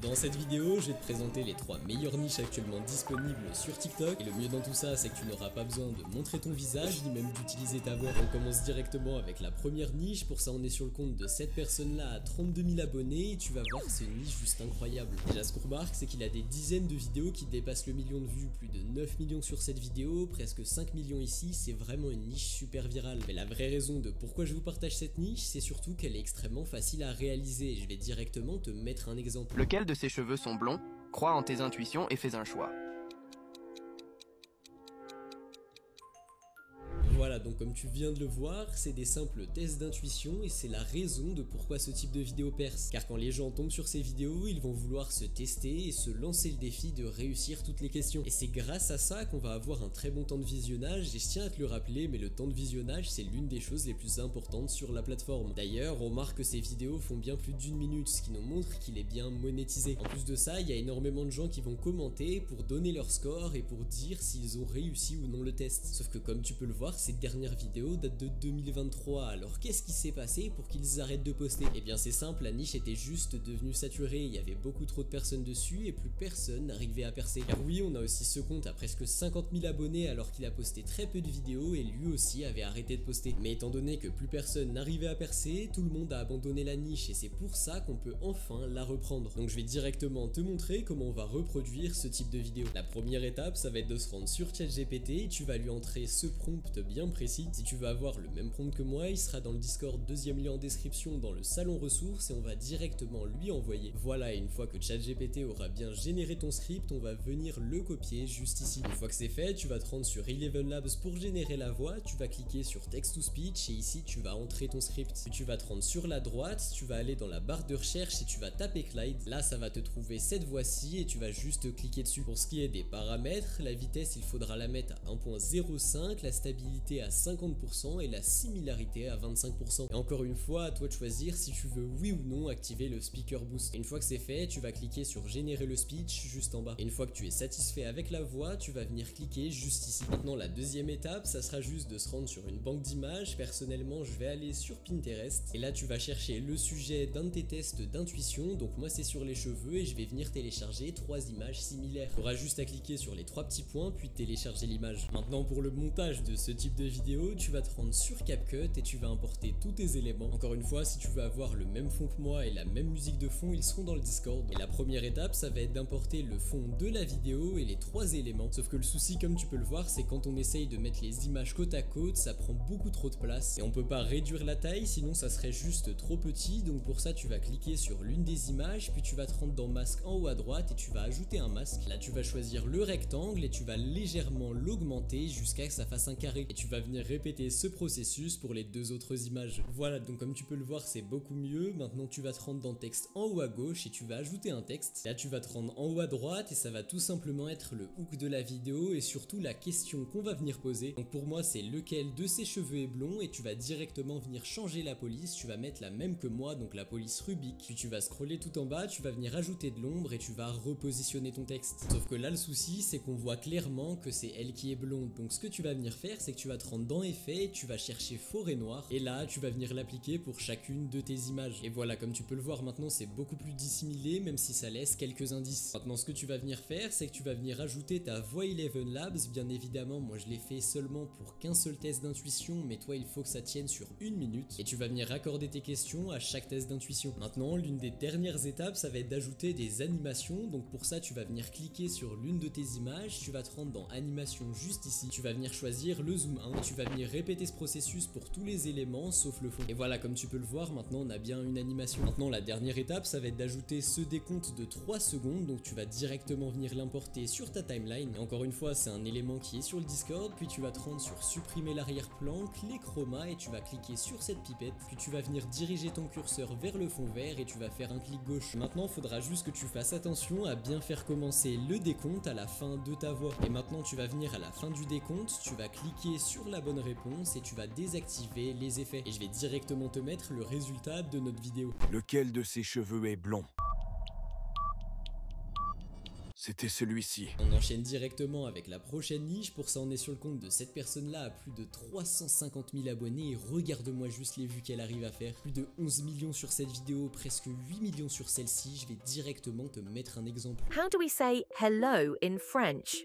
Dans cette vidéo, je vais te présenter les 3 meilleures niches actuellement disponibles sur TikTok. Et le mieux dans tout ça, c'est que tu n'auras pas besoin de montrer ton visage, ni même d'utiliser ta voix. On commence directement avec la première niche. Pour ça, on est sur le compte de cette personne-là à 32 000 abonnés. Et tu vas voir, c'est une niche juste incroyable. Déjà, ce qu'on remarque, c'est qu'il a des dizaines de vidéos qui dépassent le million de vues. Plus de 9 millions sur cette vidéo, presque 5 millions ici. C'est vraiment une niche super virale. Mais la vraie raison de pourquoi je vous partage cette niche, c'est surtout qu'elle est extrêmement facile à réaliser. Je vais directement te mettre un exemple. Lequel de ses cheveux sont blonds? Crois en tes intuitions et fais un choix. Voilà, donc comme tu viens de le voir, c'est des simples tests d'intuition et c'est la raison de pourquoi ce type de vidéo perce. Car quand les gens tombent sur ces vidéos, ils vont vouloir se tester et se lancer le défi de réussir toutes les questions. Et c'est grâce à ça qu'on va avoir un très bon temps de visionnage, et je tiens à te le rappeler, mais le temps de visionnage c'est l'une des choses les plus importantes sur la plateforme. D'ailleurs, on remarque que ces vidéos font bien plus d'1 minute, ce qui nous montre qu'il est bien monétisé. En plus de ça, il y a énormément de gens qui vont commenter pour donner leur score et pour dire s'ils ont réussi ou non le test. Sauf que comme tu peux le voir, cette dernière vidéo date de 2023, alors qu'est-ce qui s'est passé pour qu'ils arrêtent de poster? Eh bien c'est simple, la niche était juste devenue saturée, il y avait beaucoup trop de personnes dessus et plus personne n'arrivait à percer. Car oui, on a aussi ce compte à presque 50 000 abonnés alors qu'il a posté très peu de vidéos et lui aussi avait arrêté de poster. Mais étant donné que plus personne n'arrivait à percer, tout le monde a abandonné la niche et c'est pour ça qu'on peut enfin la reprendre. Donc je vais directement te montrer comment on va reproduire ce type de vidéo. La première étape, ça va être de se rendre sur ChatGPT, tu vas lui entrer ce prompt bien précis. Si tu veux avoir le même prompt que moi, il sera dans le Discord, deuxième lien en description dans le salon ressources et on va directement lui envoyer. Voilà, et une fois que ChatGPT aura bien généré ton script, on va venir le copier juste ici. Une fois que c'est fait, tu vas te rendre sur Eleven Labs pour générer la voix, tu vas cliquer sur Text to Speech et ici tu vas entrer ton script. Puis tu vas te rendre sur la droite, tu vas aller dans la barre de recherche et tu vas taper Clyde. Là, ça va te trouver cette voix-ci et tu vas juste cliquer dessus. Pour ce qui est des paramètres, la vitesse, il faudra la mettre à 1.05, la stabilité à 50% et la similarité à 25%. Et encore une fois, à toi de choisir si tu veux oui ou non activer le speaker boost. Et une fois que c'est fait, tu vas cliquer sur générer le speech juste en bas. Et une fois que tu es satisfait avec la voix, tu vas venir cliquer juste ici. Maintenant, la deuxième étape, ça sera juste de se rendre sur une banque d'images. Personnellement, je vais aller sur Pinterest. Et là, tu vas chercher le sujet d'un de tes tests d'intuition. Donc moi, c'est sur les cheveux et je vais venir télécharger 3 images similaires. Tu auras juste à cliquer sur les 3 petits points puis télécharger l'image. Maintenant, pour le montage de ce type de vidéo, tu vas te rendre sur CapCut et tu vas importer tous tes éléments. Encore une fois, si tu veux avoir le même fond que moi et la même musique de fond, ils seront dans le Discord. Et la première étape, ça va être d'importer le fond de la vidéo et les 3 éléments. Sauf que le souci, comme tu peux le voir, c'est quand on essaye de mettre les images côte à côte, ça prend beaucoup trop de place et on peut pas réduire la taille, sinon ça serait juste trop petit. Donc pour ça, tu vas cliquer sur l'une des images, puis tu vas te rendre dans masque en haut à droite et tu vas ajouter un masque. Là, tu vas choisir le rectangle et tu vas légèrement l'augmenter jusqu'à ce que ça fasse un carré. Et tu vas venir répéter ce processus pour les 2 autres images. Voilà, donc comme tu peux le voir, c'est beaucoup mieux. Maintenant, tu vas te rendre dans texte en haut à gauche et tu vas ajouter un texte. Là, tu vas te rendre en haut à droite et ça va tout simplement être le hook de la vidéo et surtout la question qu'on va venir poser. Donc pour moi, c'est lequel de ses cheveux est blond et tu vas directement venir changer la police. Tu vas mettre la même que moi, donc la police Rubik. Puis tu vas scroller tout en bas, tu vas venir ajouter de l'ombre et tu vas repositionner ton texte. Sauf que là, le souci, c'est qu'on voit clairement que c'est elle qui est blonde. Donc ce que tu vas venir faire, c'est que tu vas te rendre dans effet, tu vas chercher forêt noire et là tu vas venir l'appliquer pour chacune de tes images. Et voilà, comme tu peux le voir maintenant, c'est beaucoup plus dissimulé, même si ça laisse quelques indices. Maintenant, ce que tu vas venir faire, c'est que tu vas venir ajouter ta voix Eleven Labs. Bien évidemment, moi je l'ai fait seulement pour qu'un seul test d'intuition, mais toi il faut que ça tienne sur 1 minute et tu vas venir raccorder tes questions à chaque test d'intuition. Maintenant, l'une des dernières étapes, ça va être d'ajouter des animations. Donc pour ça, tu vas venir cliquer sur l'une de tes images, tu vas te rendre dans animation juste ici, tu vas venir choisir le zoom 1 et tu vas venir répéter ce processus pour tous les éléments sauf le fond. Et voilà, comme tu peux le voir, maintenant on a bien une animation. Maintenant, la dernière étape, ça va être d'ajouter ce décompte de 3 secondes. Donc tu vas directement venir l'importer sur ta timeline. Et encore une fois, c'est un élément qui est sur le Discord. Puis tu vas te rendre sur supprimer l'arrière-plan, clé chroma et tu vas cliquer sur cette pipette. Puis tu vas venir diriger ton curseur vers le fond vert et tu vas faire un clic gauche. Maintenant, il faudra juste que tu fasses attention à bien faire commencer le décompte à la fin de ta voix. Et maintenant, tu vas venir à la fin du décompte, tu vas cliquer sur la bonne réponse et tu vas désactiver les effets. Et je vais directement te mettre le résultat de notre vidéo. Lequel de ses cheveux est blond? c'était celui-ci. On enchaîne directement avec la prochaine niche. Pour ça on est sur le compte de cette personne-là à plus de 350 000 abonnés et regarde-moi juste les vues qu'elle arrive à faire. Plus de 11 millions sur cette vidéo, presque 8 millions sur celle-ci. Je vais directement te mettre un exemple. How do we say hello in French?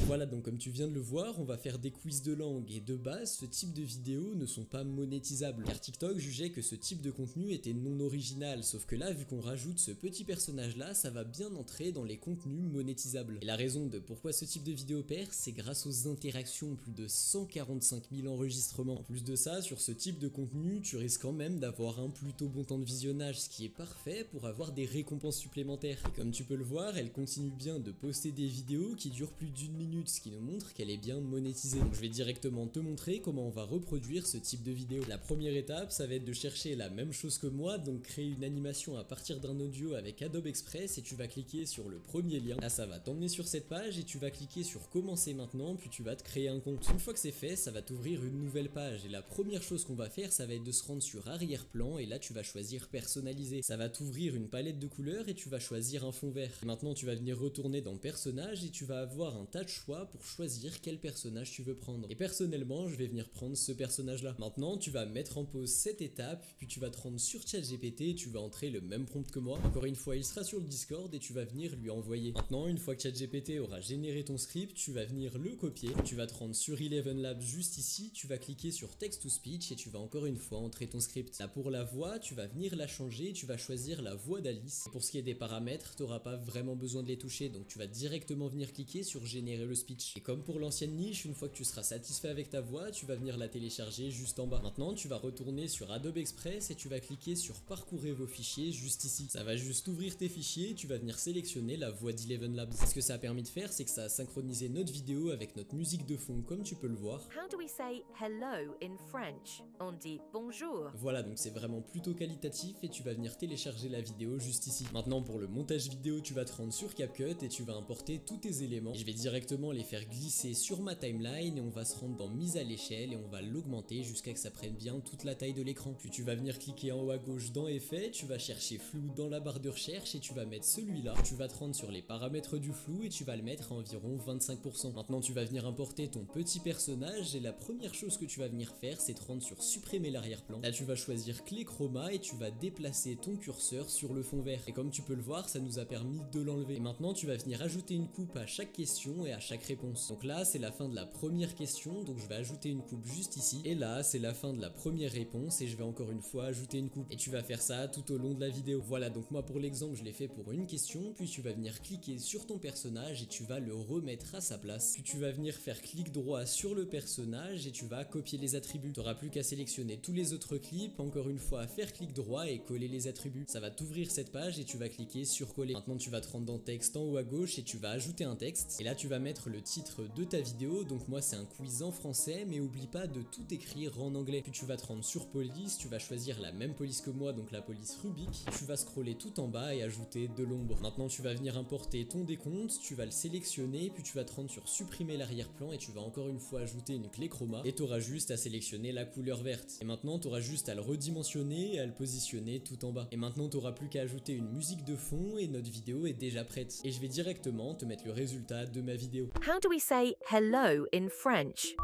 Voilà, donc comme tu viens de le voir, on va faire des quiz de langue et de base, ce type de vidéos ne sont pas monétisables car TikTok jugeait que ce type de contenu était non original, sauf que là, vu qu'on rajoute ce petit personnage là, ça va bien entrer dans les contenus monétisables. Et la raison de pourquoi ce type de vidéo perce, c'est grâce aux interactions, plus de 145 000 enregistrements. En plus de ça, sur ce type de contenu, tu risques quand même d'avoir un plutôt bon temps de visionnage, ce qui est parfait pour avoir des récompenses supplémentaires. Et comme tu peux le voir, elle continue bien de poster des vidéos qui durent plus d'une minute, ce qui nous montre qu'elle est bien monétisée. Donc je vais directement te montrer comment on va reproduire ce type de vidéo. La première étape, ça va être de chercher la même chose que moi, donc créer une animation à partir d'un audio avec Adobe Express et tu vas cliquer sur le premier lien. Là ça va t'emmener sur cette page et tu vas cliquer sur commencer maintenant, puis tu vas te créer un compte. Une fois que c'est fait, ça va t'ouvrir une nouvelle page et la première chose qu'on va faire, ça va être de se rendre sur arrière-plan et là tu vas choisir personnaliser. Ça va t'ouvrir une palette de couleurs et tu vas choisir un fond vert. Et maintenant tu vas venir retourner dans personnage et tu vas avoir un tas de choix pour choisir quel personnage tu veux prendre. Et personnellement, je vais venir prendre ce personnage là. Maintenant, tu vas mettre en pause cette étape, puis tu vas te rendre sur ChatGPT et tu vas entrer le même prompt que moi. Encore une fois, il sera sur le Discord et tu vas venir lui envoyer. Maintenant, une fois que ChatGPT aura généré ton script, tu vas venir le copier. Tu vas te rendre sur Eleven Labs juste ici, tu vas cliquer sur Text to Speech et tu vas encore une fois entrer ton script. Là pour la voix, tu vas venir la changer, tu vas choisir la voix d'Alice. Pour ce qui est des paramètres, tu n'auras pas vraiment besoin de les toucher, donc tu vas directement venir cliquer sur générer le speech. Et comme pour l'ancienne niche, une fois que tu seras satisfait avec ta voix, tu vas venir la télécharger juste en bas. Maintenant, tu vas retourner sur Adobe Express et tu vas cliquer sur parcourir vos fichiers juste ici. Ça va juste ouvrir tes fichiers et tu vas venir sélectionner la voix d'Eleven Labs. Ce que ça a permis de faire, c'est que ça a synchronisé notre vidéo avec notre musique de fond, comme tu peux le voir. How do we say hello in French? On dit bonjour. Voilà, donc c'est vraiment plutôt qualitatif et tu vas venir télécharger la vidéo juste ici. Maintenant, pour le montage vidéo, tu vas te rendre sur CapCut et tu vas importer tous tes éléments. Et je vais directement les faire glisser sur ma timeline et on va se rendre dans mise à l'échelle et on va l'augmenter jusqu'à que ça prenne bien toute la taille de l'écran. Puis tu vas venir cliquer en haut à gauche dans effet, tu vas chercher flou dans la barre de recherche et tu vas mettre celui-là. Tu vas te rendre sur les paramètres du flou et tu vas le mettre à environ 25%. Maintenant tu vas venir importer ton petit personnage et la première chose que tu vas venir faire, c'est te rendre sur supprimer l'arrière-plan. Là tu vas choisir clé chroma et tu vas déplacer ton curseur sur le fond vert. Et comme tu peux le voir, ça nous a permis de l'enlever. Et maintenant tu vas venir ajouter une coupe à chaque question et à chaque réponse. Donc là c'est la fin de la première question, donc je vais ajouter une coupe juste ici. Et là c'est la fin de la première réponse et je vais encore une fois ajouter une coupe. Et tu vas faire ça tout au long de la vidéo. Voilà, donc moi pour l'exemple je l'ai fait pour une question, puis tu vas venir cliquer sur ton personnage et tu vas le remettre à sa place. Puis tu vas venir faire clic droit sur le personnage et tu vas copier les attributs. Tu n'auras plus qu'à sélectionner tous les autres clips, encore une fois faire clic droit et coller les attributs. Ça va t'ouvrir cette page et tu vas cliquer sur coller. Maintenant tu vas te rendre dans texte en haut à gauche et tu vas ajouter un texte. Et là tu vas mettre le titre de ta vidéo, donc moi c'est un quiz en français, mais oublie pas de tout écrire en anglais. Puis tu vas te rendre sur police, tu vas choisir la même police que moi, donc la police Rubik. Tu vas scroller tout en bas et ajouter de l'ombre. Maintenant tu vas venir importer ton décompte, tu vas le sélectionner, puis tu vas te rendre sur supprimer l'arrière-plan et tu vas encore une fois ajouter une clé chroma et tu auras juste à sélectionner la couleur verte. Et maintenant tu auras juste à le redimensionner et à le positionner tout en bas. Et maintenant tu auras plus qu'à ajouter une musique de fond et notre vidéo est déjà prête. Et je vais directement te mettre le résultat de ma vidéo. How do we say hello in French?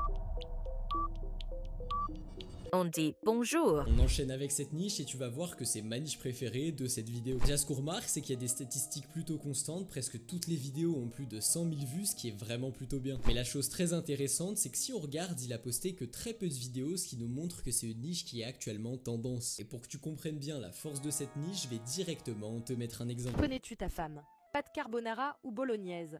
On dit bonjour. On enchaîne avec cette niche et tu vas voir que c'est ma niche préférée de cette vidéo. Déjà ce qu'on remarque, c'est qu'il y a des statistiques plutôt constantes, presque toutes les vidéos ont plus de 100 000 vues, ce qui est vraiment plutôt bien. Mais la chose très intéressante, c'est que si on regarde, il a posté que très peu de vidéos, ce qui nous montre que c'est une niche qui est actuellement tendance. Et pour que tu comprennes bien la force de cette niche, je vais directement te mettre un exemple. Connais-tu ta femme? Pâte carbonara ou bolognaise?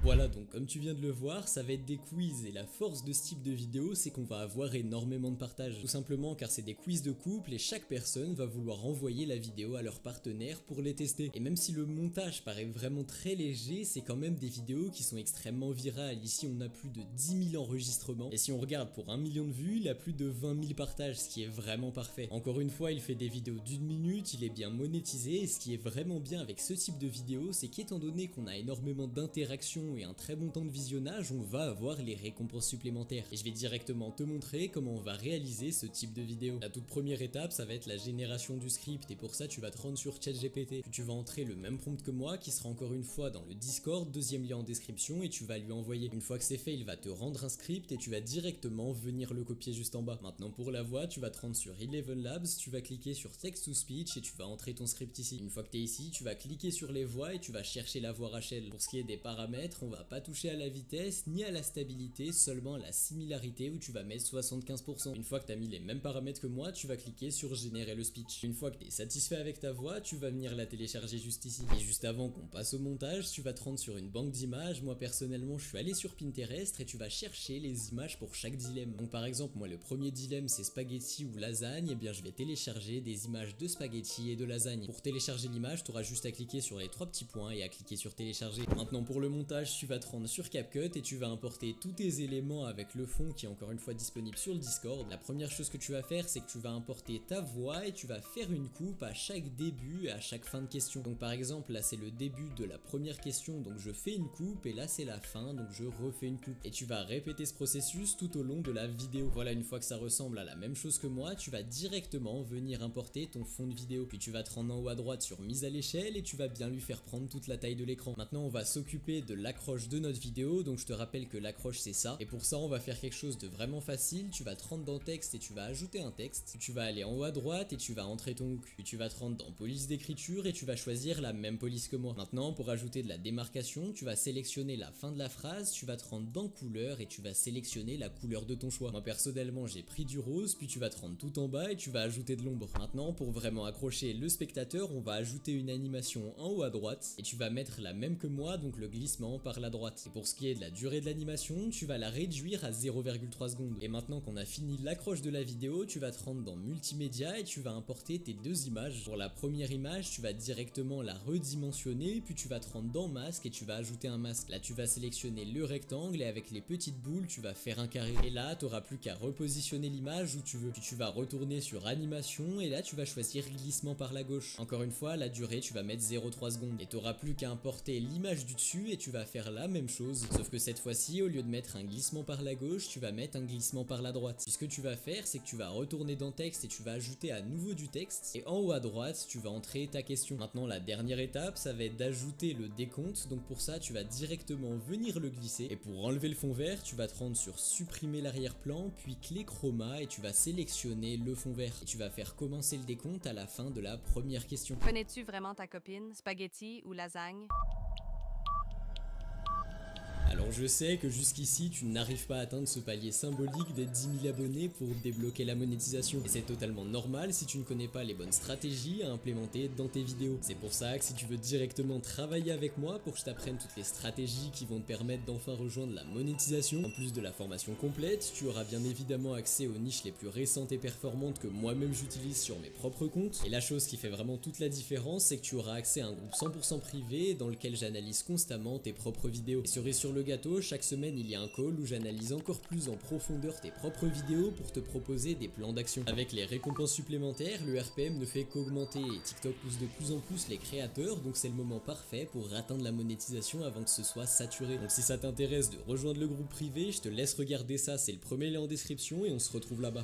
Voilà, donc comme tu viens de le voir, ça va être des quiz et la force de ce type de vidéo, c'est qu'on va avoir énormément de partage. Tout simplement car c'est des quiz de couple et chaque personne va vouloir envoyer la vidéo à leur partenaire pour les tester. Et même si le montage paraît vraiment très léger, c'est quand même des vidéos qui sont extrêmement virales. Ici on a plus de 10 000 enregistrements et si on regarde pour 1 million de vues, il a plus de 20 000 partages, ce qui est vraiment parfait. Encore une fois, il fait des vidéos d'1 minute, il est bien monétisé et ce qui est vraiment bien avec ce type de vidéo, c'est qu'étant donné qu'on a énormément d'interactions et un très bon temps de visionnage, on va avoir les récompenses supplémentaires. Et je vais directement te montrer comment on va réaliser ce type de vidéo. La toute première étape, ça va être la génération du script, et pour ça tu vas te rendre sur ChatGPT. Puis tu vas entrer le même prompt que moi, qui sera encore une fois dans le Discord, deuxième lien en description, et tu vas lui envoyer. Une fois que c'est fait, il va te rendre un script et tu vas directement venir le copier juste en bas. Maintenant pour la voix, tu vas te rendre sur Eleven Labs, tu vas cliquer sur Text to Speech et tu vas entrer ton script ici. Une fois que tu es ici, tu vas cliquer sur les voix et tu vas chercher la voix Rachel. Pour ce qui est des paramètres, on va pas toucher à la vitesse ni à la stabilité, seulement à la similarité où tu vas mettre 75%. Une fois que tu as mis les mêmes paramètres que moi, tu vas cliquer sur générer le speech. Une fois que tu es satisfait avec ta voix, tu vas venir la télécharger juste ici. Et juste avant qu'on passe au montage, tu vas te rendre sur une banque d'images. Moi personnellement, je suis allé sur Pinterest et tu vas chercher les images pour chaque dilemme. Donc par exemple, moi le premier dilemme c'est spaghetti ou lasagne, et bien je vais télécharger des images de spaghetti et de lasagne. Pour télécharger l'image, tu auras juste à cliquer sur les trois petits points et à cliquer sur télécharger. Maintenant pour le montage, tu vas te rendre sur CapCut et tu vas importer tous tes éléments avec le fond qui est encore une fois disponible sur le Discord. La première chose que tu vas faire, c'est que tu vas importer ta voix et tu vas faire une coupe à chaque début et à chaque fin de question. Donc par exemple, là c'est le début de la première question, donc je fais une coupe, et là c'est la fin, donc je refais une coupe. Et tu vas répéter ce processus tout au long de la vidéo. Voilà, une fois que ça ressemble à la même chose que moi, tu vas directement venir importer ton fond de vidéo. Puis tu vas te rendre en haut à droite sur mise à l'échelle et tu vas bien lui faire prendre toute la taille de l'écran. Maintenant on va s'occuper de l'accroche de notre vidéo, donc je te rappelle que l'accroche c'est ça. Et pour ça on va faire quelque chose de vraiment facile. Tu vas te rendre dans texte et tu vas ajouter un texte. Puis tu vas aller en haut à droite et tu vas entrer ton hook. Puis tu vas te rendre dans police d'écriture et tu vas choisir la même police que moi. Maintenant pour ajouter de la démarcation, tu vas sélectionner la fin de la phrase, tu vas te rendre dans couleur et tu vas sélectionner la couleur de ton choix. Moi personnellement j'ai pris du rose, puis tu vas te rendre tout en bas et tu vas ajouter de l'ombre. Maintenant pour vraiment accrocher le spectateur, on va ajouter une animation en haut à droite et tu vas mettre la même que moi, donc le glissement par la droite. Et pour ce qui est de la durée de l'animation, tu vas la réduire à 0,3 secondes. Et maintenant qu'on a fini l'accroche de la vidéo, tu vas te rendre dans multimédia et tu vas importer tes deux images. Pour la première image, tu vas directement la redimensionner, puis tu vas te rendre dans masque et tu vas ajouter un masque. Là tu vas sélectionner le rectangle et avec les petites boules tu vas faire un carré. Et là tu n'auras plus qu'à repositionner l'image où tu veux. Puis tu vas retourner sur animation et là tu vas choisir glissement par la gauche. Encore une fois, la durée tu vas mettre 0,3 secondes. Et tu n'auras plus qu'à importer l'image du dessus et tu vas faire la même chose. Sauf que cette fois-ci, au lieu de mettre un glissement par la gauche, tu vas mettre un glissement par la droite. Puis ce que tu vas faire, c'est que tu vas retourner dans texte et tu vas ajouter à nouveau du texte. Et en haut à droite, tu vas entrer ta question. Maintenant la dernière étape, ça va être d'ajouter le décompte. Donc pour ça, tu vas directement venir le glisser. Et pour enlever le fond vert, tu vas te rendre sur supprimer l'arrière-plan, puis clé chroma et tu vas sélectionner le fond vert. Et tu vas faire commencer le décompte à la fin de la première question. Connais-tu vraiment ta copine, spaghetti ou lasagne? Alors je sais que jusqu'ici tu n'arrives pas à atteindre ce palier symbolique des 10 000 abonnés pour débloquer la monétisation. Et c'est totalement normal si tu ne connais pas les bonnes stratégies à implémenter dans tes vidéos. C'est pour ça que si tu veux directement travailler avec moi pour que je t'apprenne toutes les stratégies qui vont te permettre d'enfin rejoindre la monétisation, en plus de la formation complète, tu auras bien évidemment accès aux niches les plus récentes et performantes que moi-même j'utilise sur mes propres comptes. Et la chose qui fait vraiment toute la différence, c'est que tu auras accès à un groupe 100% privé dans lequel j'analyse constamment tes propres vidéos. Et cerise sur le gâteau, chaque semaine il y a un call où j'analyse encore plus en profondeur tes propres vidéos pour te proposer des plans d'action. Avec les récompenses supplémentaires, le RPM ne fait qu'augmenter et TikTok pousse de plus en plus les créateurs, donc c'est le moment parfait pour atteindre la monétisation avant que ce soit saturé. Donc si ça t'intéresse de rejoindre le groupe privé, je te laisse regarder ça, c'est le premier lien en description et on se retrouve là-bas.